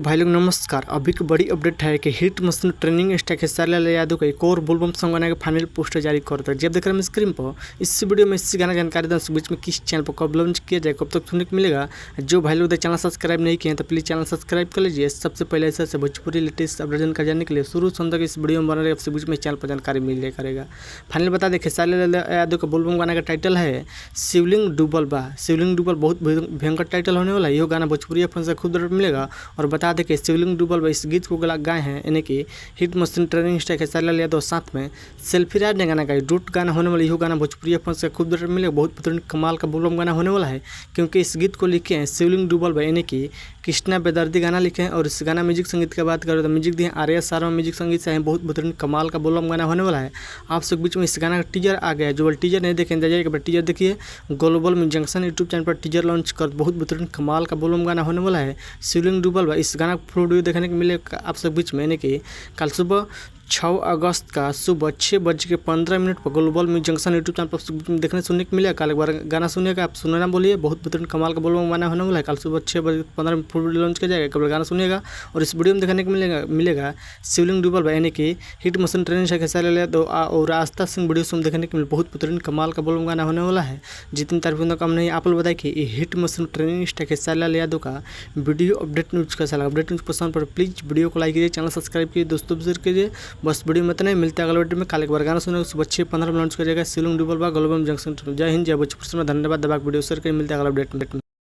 भाई लोग नमस्कार। अभी की बड़ी अपडेट है कि hit machine trending star Khesari Lal Yadav का एक और बोलबम सॉन्ग बनाने का फाइनल पोस्टर जारी कर दिया। जब देख रहे हैं स्क्रीन पर, इस वीडियो में इसी गाना जानकारी दें बीच में किस चैनल पर कब लॉन्च किया जाए, कब तक सुनने को मिलेगा। जो भाई लोग चैनल सब्सक्राइब नहीं किए हैं तो प्लीज़ चैनल सब्सक्राइब कर लीजिए। सबसे पहले ऐसे भोजपुरी लेटेस्ट अपडेट जानकारी जानने के लिए शुरू से अंत तक इस वीडियो में बना रहे, आपसे बीच में चैनल पर जानकारी मिल करेगा। फाइनल बता दें खेसारी लाल यादव का बोलबम गाना का टाइटल है शिवलिंग डूबल बा। शिवलिंग डूबल बहुत भयंकर टाइटल होने वाला है। यह गाना भोजपुरी फन से खुद मिलेगा। और बता दें कि शिवलिंग डूबल इस गीत को गाए हैं यानी कि hit machine trending star Khesari Lal Yadav साथ में सेल्फी राज ने गाना गाया। डूट गाना होने वाला, यह गाना भोजपुरी फन से खुद मिलेगा। बहुत बेहतरीन कमाल का बोलबम गाना होने वाला है, क्योंकि इस गीत को लिखे हैं शिवलिंग डूबल यानी कि कृष्णा बेदर्दी गाना लिखे हैं। और इस गाना म्यूजिक संगीत की बात करें तो म्यूजिक दिए आर्या शर्मा म्यूजिक संगीत से हैं। बहुत बेहतरीन कमाल का बोलबम गाना होने वाला है। आप सब बीच में इस गाना का टीजर आ गया है। जो टीजर नहीं देखें जाइए, टीजर देखिए। ग्लोबल जंक्शन यूट्यूब चैनल पर टीजर लॉन्च कर बहुत बेहतरीन कमाल का बोलबम गाना होने वाला है शिवलिंग डूबल। इस गाना का फुल वीडियो देखने को मिलेगा आप सब बीच में, यानी कि कल सुबह 6 अगस्त का सुबह 6:15 पर global music junction YouTube channel पर देखने सुनने को मिलेगा। कल एक बार गाना सुनिएगा, आप सुनना बोलिए। बहुत बेहतरीन कमाल का बोलबम गाना होने वाला है। कल सुबह 6:15 फुल वीडियो लॉन्च किया जाएगा। कल गाना सुनिएगा और इस वीडियो में देखने को मिलेगा शिवलिंग डूबल यानी कि hit machine trending star Khesari Lal Yadav और आस्था सिंह वीडियो में देखने को मिले। बहुत बेहतरीन कमाल का बोलबम गाना होने वाला है। जितनी तारीफ कम नहीं। आप लोग बताइए कि ये hit machine trending star Khesari Lal Yadav का वीडियो अपडेट न्यूज़ कैसा लगा। अपडेट न्यूज़ पसंद पर प्लीज़ वीडियो को लाइक कीजिए, चैनल सब्सक्राइब कीजिए, दोस्तों शेयर कीजिए। बस वीडियो में इतना ही। मिलते हैं अगले वीडियो में। कल एक बार गाना सुनो, सुबह 6:15 लॉन्च कर जाएगा शिवलिंग डूबल ग्लोबल जंक्शन। जय हिंद, जय भोजपुर में। धन्यवाद। दबा वीडियो शेयर करें। मिलते हैं अगले अपडेट में।